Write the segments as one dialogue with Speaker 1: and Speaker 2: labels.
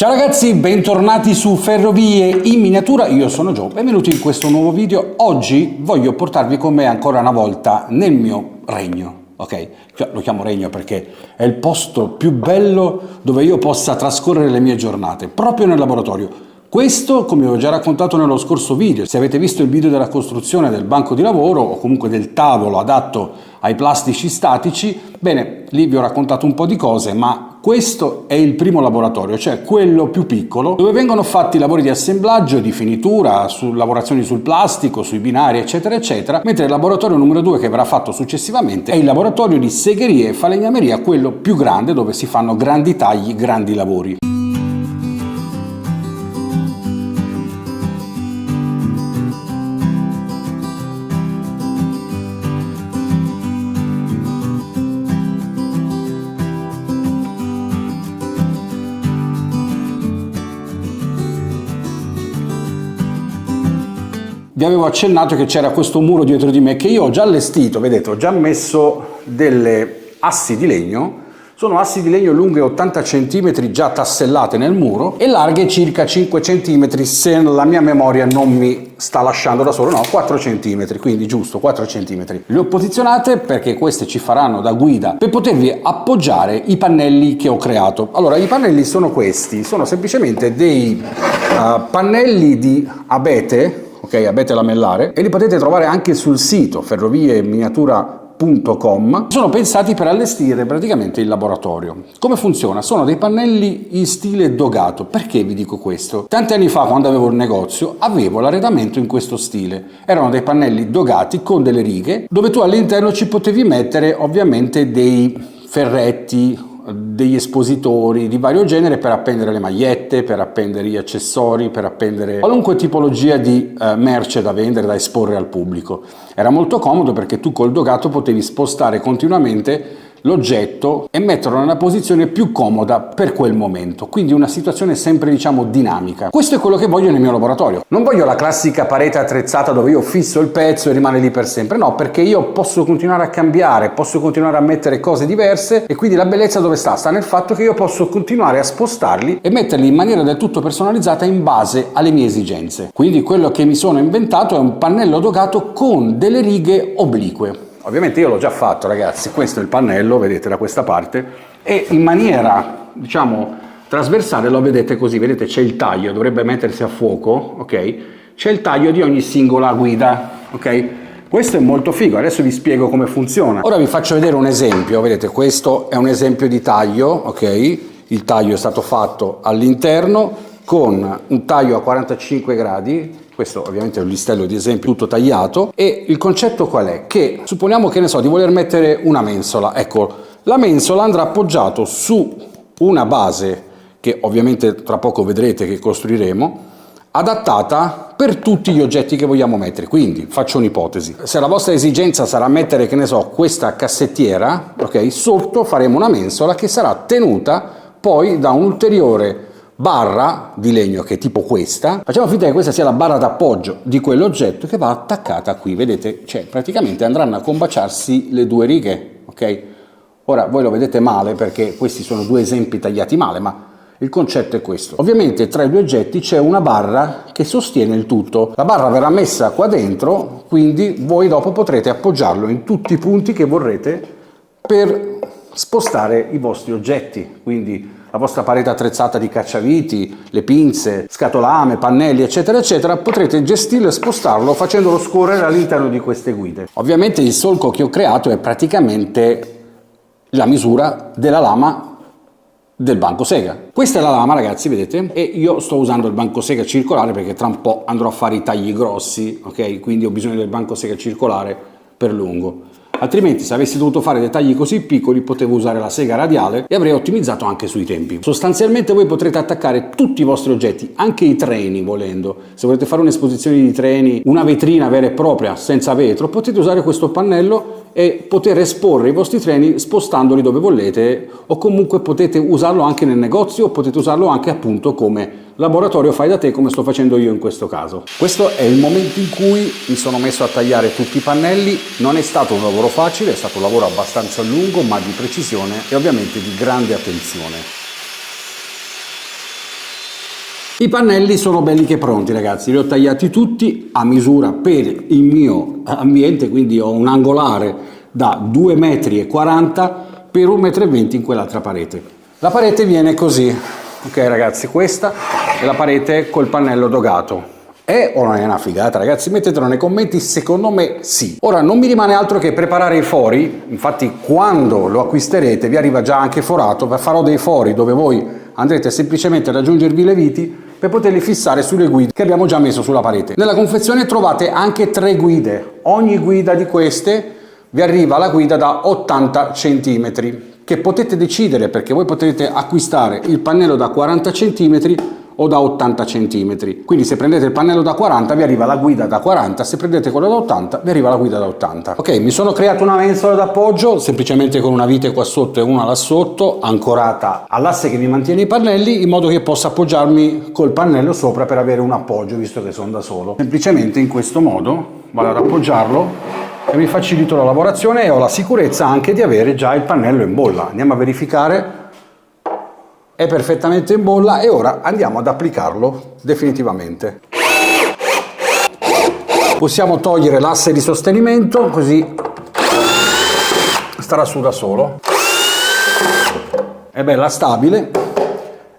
Speaker 1: Ciao ragazzi, bentornati su Ferrovie in miniatura, io sono Gio, benvenuti in questo nuovo video. Oggi voglio portarvi con me ancora una volta nel mio regno, ok? Lo chiamo regno perché è il posto più bello dove io possa trascorrere le mie giornate, proprio nel laboratorio. Questo, come ho già raccontato nello scorso video, se avete visto il video della costruzione del banco di lavoro o comunque del tavolo adatto ai plastici statici, bene, lì vi ho raccontato un po' di cose, ma questo è il primo laboratorio, cioè quello più piccolo, dove vengono fatti lavori di assemblaggio, di finitura, lavorazioni sul plastico, sui binari, eccetera, eccetera, mentre il laboratorio numero 2 che verrà fatto successivamente è il laboratorio di segheria e falegnameria, quello più grande, dove si fanno grandi tagli, grandi lavori. Vi avevo accennato che c'era questo muro dietro di me che io ho già allestito, vedete, ho già messo delle assi di legno, sono assi di legno lunghe 80 cm già tassellate nel muro e larghe circa 5 cm se la mia memoria non mi sta lasciando da solo, no, 4 cm, quindi giusto, 4 cm. Le ho posizionate perché queste ci faranno da guida per potervi appoggiare i pannelli che ho creato. Allora, i pannelli sono questi, sono semplicemente dei pannelli di abete, ok, abete lamellare, e li potete trovare anche sul sito ferrovieminiatura.com. Sono pensati per allestire praticamente il laboratorio. Come funziona? Sono dei pannelli in stile dogato. Perché vi dico questo? Tanti anni fa, quando avevo il negozio, avevo l'arredamento in questo stile. Erano dei pannelli dogati con delle righe, dove tu all'interno ci potevi mettere ovviamente dei ferretti, degli espositori di vario genere per appendere le magliette, per appendere gli accessori, per appendere qualunque tipologia di merce da vendere, da esporre al pubblico. Era molto comodo perché tu col dogato potevi spostare continuamente l'oggetto e metterlo nella posizione più comoda per quel momento, quindi una situazione sempre, diciamo, dinamica. Questo è quello che voglio nel mio laboratorio. Non voglio la classica parete attrezzata dove io fisso il pezzo e rimane lì per sempre, no, perché io posso continuare a cambiare, posso continuare a mettere cose diverse e quindi la bellezza dove sta? Sta nel fatto che io posso continuare a spostarli e metterli in maniera del tutto personalizzata in base alle mie esigenze. Quindi quello che mi sono inventato è un pannello dogato con delle righe oblique. Ovviamente io l'ho già fatto, ragazzi, questo è il pannello, vedete da questa parte, e in maniera, diciamo, trasversale lo vedete così, vedete c'è il taglio, dovrebbe mettersi a fuoco, ok? C'è il taglio di ogni singola guida, ok? Questo è molto figo, adesso vi spiego come funziona. Ora vi faccio vedere un esempio, vedete questo è un esempio di taglio, ok? Il taglio è stato fatto all'interno con un taglio a 45 gradi, questo ovviamente è un listello di esempio tutto tagliato, e il concetto qual è? Che supponiamo, che ne so, di voler mettere una mensola, ecco, la mensola andrà appoggiato su una base che ovviamente tra poco vedrete che costruiremo, adattata per tutti gli oggetti che vogliamo mettere. Quindi faccio un'ipotesi: se la vostra esigenza sarà mettere, che ne so, questa cassettiera, ok, sotto faremo una mensola che sarà tenuta poi da un'ulteriore barra di legno che è tipo questa. Facciamo finta che questa sia la barra d'appoggio di quell'oggetto che va attaccata qui, vedete, cioè praticamente andranno a combaciarsi le due righe, ok? Ora voi lo vedete male perché questi sono due esempi tagliati male, ma il concetto è questo. Ovviamente tra i due oggetti c'è una barra che sostiene il tutto. La barra verrà messa qua dentro, quindi voi dopo potrete appoggiarlo in tutti i punti che vorrete per spostare i vostri oggetti, quindi la vostra parete attrezzata di cacciaviti, le pinze, scatolame, pannelli, eccetera, eccetera, potrete gestirlo e spostarlo facendolo scorrere all'interno di queste guide. Ovviamente il solco che ho creato è praticamente la misura della lama del banco sega. Questa è la lama, ragazzi, vedete? E io sto usando il banco sega circolare perché tra un po' andrò a fare i tagli grossi, ok? Quindi ho bisogno del banco sega circolare per lungo. Altrimenti, se avessi dovuto fare dei tagli così piccoli, potevo usare la sega radiale e avrei ottimizzato anche sui tempi. Sostanzialmente voi potrete attaccare tutti i vostri oggetti, anche i treni volendo. Se volete fare un'esposizione di treni, una vetrina vera e propria senza vetro, potete usare questo pannello e poter esporre i vostri treni spostandoli dove volete, o comunque potete usarlo anche nel negozio, o potete usarlo anche appunto come laboratorio fai da te, come sto facendo io in questo caso. Questo è il momento in cui mi sono messo a tagliare tutti i pannelli. Non è stato un lavoro facile, è stato un lavoro abbastanza lungo, ma di precisione e ovviamente di grande attenzione. I pannelli sono belli che pronti, ragazzi, li ho tagliati tutti a misura per il mio ambiente, quindi ho un angolare da 2,40 m per 1,20 m in quell'altra parete. La parete viene così, ok ragazzi, questa è la parete col pannello dogato. È o non è una figata, ragazzi? Mettetelo nei commenti, secondo me sì. Ora non mi rimane altro che preparare i fori, infatti quando lo acquisterete vi arriva già anche forato, farò dei fori dove voi andrete semplicemente ad aggiungervi le viti per poterli fissare sulle guide che abbiamo già messo sulla parete. Nella confezione trovate anche 3 guide, ogni guida di queste vi arriva la guida da 80 cm, che potete decidere perché voi potete acquistare il pannello da 40 cm o da 80 cm. Quindi se prendete il pannello da 40 vi arriva la guida da 40, se prendete quello da 80 vi arriva la guida da 80. Ok, mi sono creato una mensola d'appoggio semplicemente con una vite qua sotto e una là sotto, ancorata all'asse che mi mantiene i pannelli, in modo che possa appoggiarmi col pannello sopra per avere un appoggio, visto che sono da solo. Semplicemente in questo modo vado ad appoggiarlo e mi facilito la lavorazione e ho la sicurezza anche di avere già il pannello in bolla. Andiamo a verificare. È perfettamente in bolla e ora andiamo ad applicarlo definitivamente. Possiamo togliere l'asse di sostenimento, così starà su da solo. È bella stabile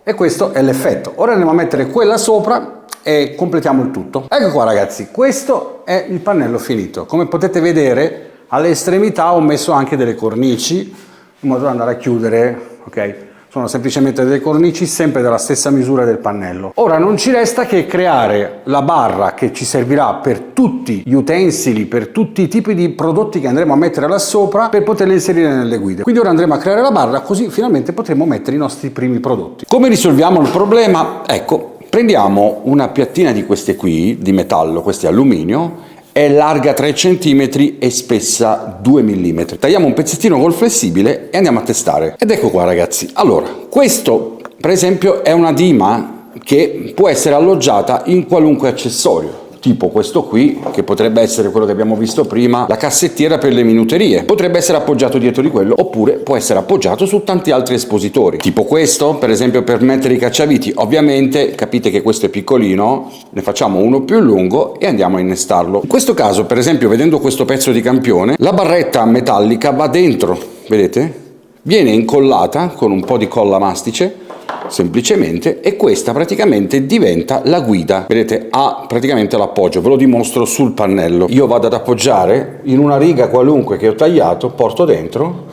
Speaker 1: e questo è l'effetto. Ora andiamo a mettere quella sopra e completiamo il tutto. Ecco qua ragazzi, questo è il pannello finito. Come potete vedere alle estremità ho messo anche delle cornici in modo da andare a chiudere, ok? Sono semplicemente delle cornici sempre della stessa misura del pannello. Ora non ci resta che creare la barra che ci servirà per tutti gli utensili, per tutti i tipi di prodotti che andremo a mettere là sopra per poterli inserire nelle guide. Quindi ora andremo a creare la barra, così finalmente potremo mettere i nostri primi prodotti. Come risolviamo il problema? Ecco, prendiamo una piattina di queste qui, di metallo, queste alluminio, è larga 3 cm e spessa 2 mm. Tagliamo un pezzettino col flessibile e andiamo a testare. Ed ecco qua ragazzi. Allora, questo per esempio è una dima che può essere alloggiata in qualunque accessorio. Tipo questo qui, che potrebbe essere quello che abbiamo visto prima, la cassettiera per le minuterie. Potrebbe essere appoggiato dietro di quello, oppure può essere appoggiato su tanti altri espositori. Tipo questo, per esempio, per mettere i cacciaviti. Ovviamente, capite che questo è piccolino, ne facciamo uno più lungo e andiamo a innestarlo. In questo caso, per esempio, vedendo questo pezzo di campione, la barretta metallica va dentro, vedete? Viene incollata con un po' di colla mastice, semplicemente, e questa praticamente diventa la guida. Vedete, ha praticamente l'appoggio, ve lo dimostro sul pannello. Io vado ad appoggiare in una riga qualunque che ho tagliato, porto dentro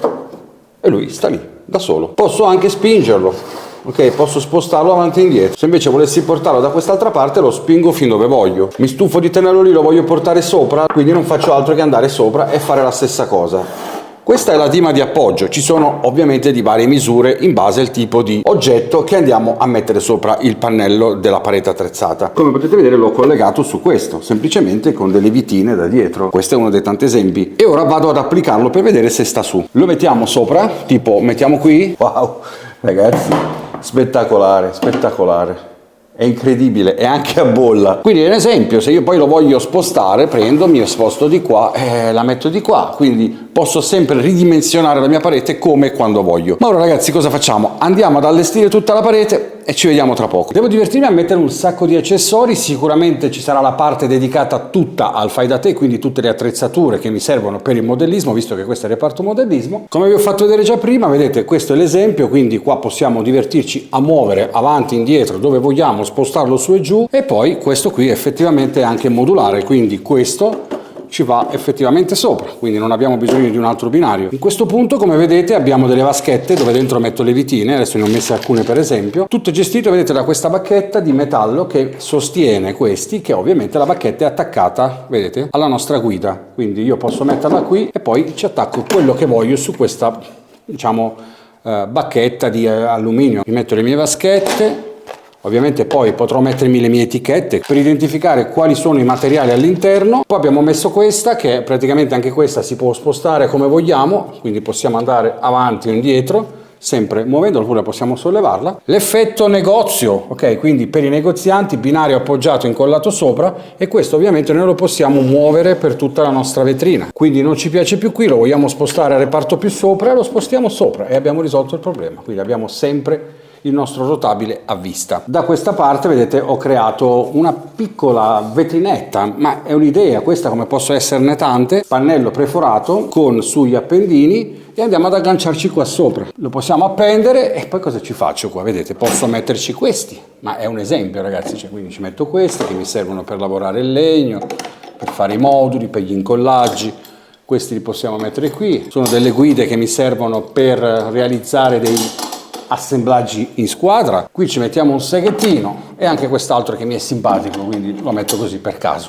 Speaker 1: e lui sta lì da solo. Posso anche spingerlo, ok, posso spostarlo avanti e indietro. Se invece volessi portarlo da quest'altra parte lo spingo fin dove voglio. Mi stufo di tenerlo lì, lo voglio portare sopra, quindi non faccio altro che andare sopra e fare la stessa cosa. Questa è la dima di appoggio, ci sono ovviamente di varie misure in base al tipo di oggetto che andiamo a mettere sopra il pannello della parete attrezzata. Come potete vedere l'ho collegato su questo, semplicemente con delle vitine da dietro. Questo è uno dei tanti esempi. E ora vado ad applicarlo per vedere se sta su. Lo mettiamo sopra, tipo mettiamo qui. Wow, ragazzi, spettacolare, spettacolare. È incredibile, è anche a bolla. Quindi ad esempio se io poi lo voglio spostare, prendo, mi sposto di qua e la metto di qua, quindi posso sempre ridimensionare la mia parete come e quando voglio. Ma ora ragazzi cosa facciamo? Andiamo ad allestire tutta la parete e ci vediamo tra poco. Devo divertirmi a mettere un sacco di accessori, sicuramente ci sarà la parte dedicata tutta al fai da te, quindi tutte le attrezzature che mi servono per il modellismo, visto che questo è il reparto modellismo. Come vi ho fatto vedere già prima, vedete, questo è l'esempio, quindi qua possiamo divertirci a muovere avanti e indietro dove vogliamo, spostarlo su e giù, e poi questo qui effettivamente è anche modulare, quindi questo ci va effettivamente sopra, quindi non abbiamo bisogno di un altro binario. In questo punto, come vedete, abbiamo delle vaschette dove dentro metto le vitine, adesso ne ho messe alcune per esempio, tutto gestito, vedete, da questa bacchetta di metallo che sostiene questi, che ovviamente la bacchetta è attaccata, vedete, alla nostra guida, quindi io posso metterla qui e poi ci attacco quello che voglio su questa, diciamo, bacchetta di alluminio. Mi metto le mie vaschette. Ovviamente poi potrò mettermi le mie etichette per identificare quali sono i materiali all'interno. Poi abbiamo messo questa, che praticamente anche questa si può spostare come vogliamo, quindi possiamo andare avanti o indietro, sempre muovendola, oppure possiamo sollevarla. L'effetto negozio, ok, quindi per i negozianti binario appoggiato incollato sopra, e questo ovviamente noi lo possiamo muovere per tutta la nostra vetrina. Quindi non ci piace più qui, lo vogliamo spostare al reparto più sopra, lo spostiamo sopra e abbiamo risolto il problema. Quindi abbiamo sempre il nostro rotabile a vista. Da questa parte vedete ho creato una piccola vetrinetta, ma è un'idea questa, come posso esserne tante. Pannello perforato con sugli appendini e andiamo ad agganciarci qua sopra. Lo possiamo appendere e poi cosa ci faccio qua? Vedete, posso metterci questi, ma è un esempio ragazzi, cioè, quindi ci metto questi che mi servono per lavorare il legno, per fare i moduli, per gli incollaggi. Questi li possiamo mettere qui, sono delle guide che mi servono per realizzare dei assemblaggi in squadra. Qui ci mettiamo un seghettino e anche quest'altro che mi è simpatico, quindi lo metto così per caso.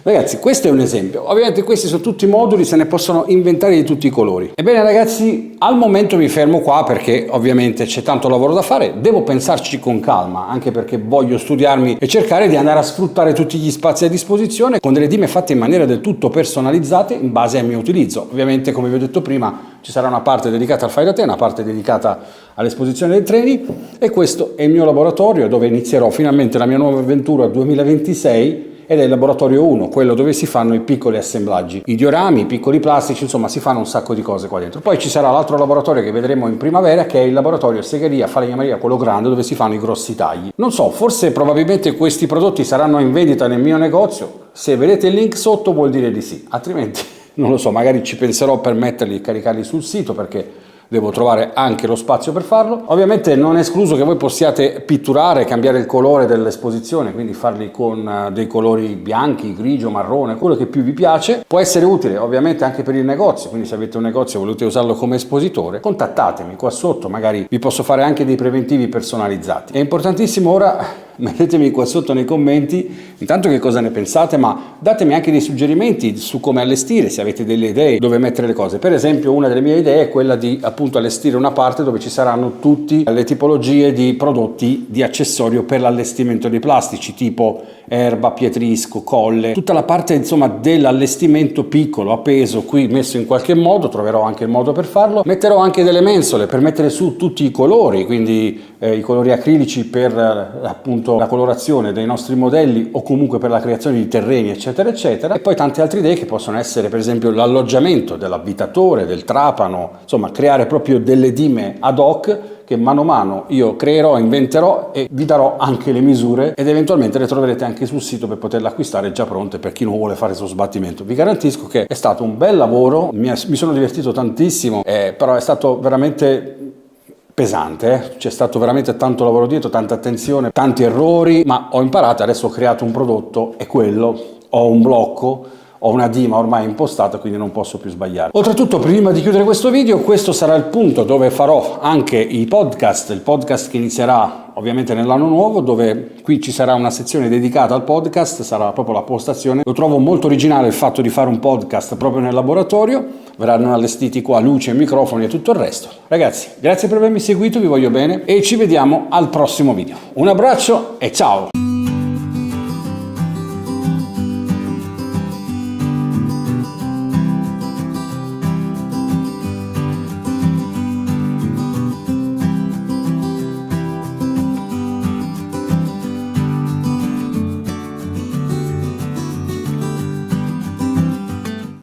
Speaker 1: Ragazzi, questo è un esempio. Ovviamente questi sono tutti moduli, se ne possono inventare di tutti i colori. Ebbene ragazzi, al momento mi fermo qua perché ovviamente c'è tanto lavoro da fare, devo pensarci con calma, anche perché voglio studiarmi e cercare di andare a sfruttare tutti gli spazi a disposizione con delle dime fatte in maniera del tutto personalizzate in base al mio utilizzo. Ovviamente, come vi ho detto prima, ci sarà una parte dedicata al fai da te, una parte dedicata all'esposizione dei treni e questo è il mio laboratorio dove inizierò finalmente la mia nuova avventura 2026. Ed è il laboratorio 1, quello dove si fanno i piccoli assemblaggi, i diorami, i piccoli plastici, insomma si fanno un sacco di cose qua dentro. Poi ci sarà l'altro laboratorio che vedremo in primavera, che è il laboratorio segheria, falegnameria, quello grande, dove si fanno i grossi tagli. Non so, forse probabilmente questi prodotti saranno in vendita nel mio negozio, se vedete il link sotto vuol dire di sì, altrimenti non lo so, magari ci penserò per metterli e caricarli sul sito perché devo trovare anche lo spazio per farlo. Ovviamente non è escluso che voi possiate pitturare, cambiare il colore dell'esposizione, quindi farli con dei colori bianchi, grigio, marrone, quello che più vi piace. Può essere utile ovviamente anche per il negozio, quindi se avete un negozio e volete usarlo come espositore, contattatemi qua sotto, magari vi posso fare anche dei preventivi personalizzati. È importantissimo ora, mettetemi qua sotto nei commenti intanto che cosa ne pensate, ma datemi anche dei suggerimenti su come allestire, se avete delle idee dove mettere le cose. Per esempio una delle mie idee è quella di appunto allestire una parte dove ci saranno tutte le tipologie di prodotti di accessorio per l'allestimento dei plastici, tipo erba, pietrisco, colle, tutta la parte insomma dell'allestimento piccolo, appeso, qui messo in qualche modo, troverò anche il modo per farlo. Metterò anche delle mensole per mettere su tutti i colori, quindi i colori acrilici per appunto la colorazione dei nostri modelli o comunque per la creazione di terreni eccetera eccetera, e poi tante altre idee che possono essere per esempio l'alloggiamento dell'abitatore, del trapano, insomma creare proprio delle dime ad hoc che mano a mano io creerò, inventerò e vi darò anche le misure ed eventualmente le troverete anche sul sito per poterle acquistare già pronte per chi non vuole fare questo sbattimento. Vi garantisco che è stato un bel lavoro, mi sono divertito tantissimo, però è stato veramente pesante, c'è stato veramente tanto lavoro dietro, tanta attenzione, tanti errori, ma ho imparato, adesso ho creato un prodotto, è quello, ho un blocco, ho una dima ormai impostata, quindi non posso più sbagliare. Oltretutto, prima di chiudere questo video, questo sarà il punto dove farò anche il podcast che inizierà ovviamente nell'anno nuovo, dove qui ci sarà una sezione dedicata al podcast, sarà proprio la postazione. Lo trovo molto originale il fatto di fare un podcast proprio nel laboratorio, verranno allestiti qua luce, microfoni e tutto il resto. Ragazzi, grazie per avermi seguito, vi voglio bene e ci vediamo al prossimo video. Un abbraccio e ciao!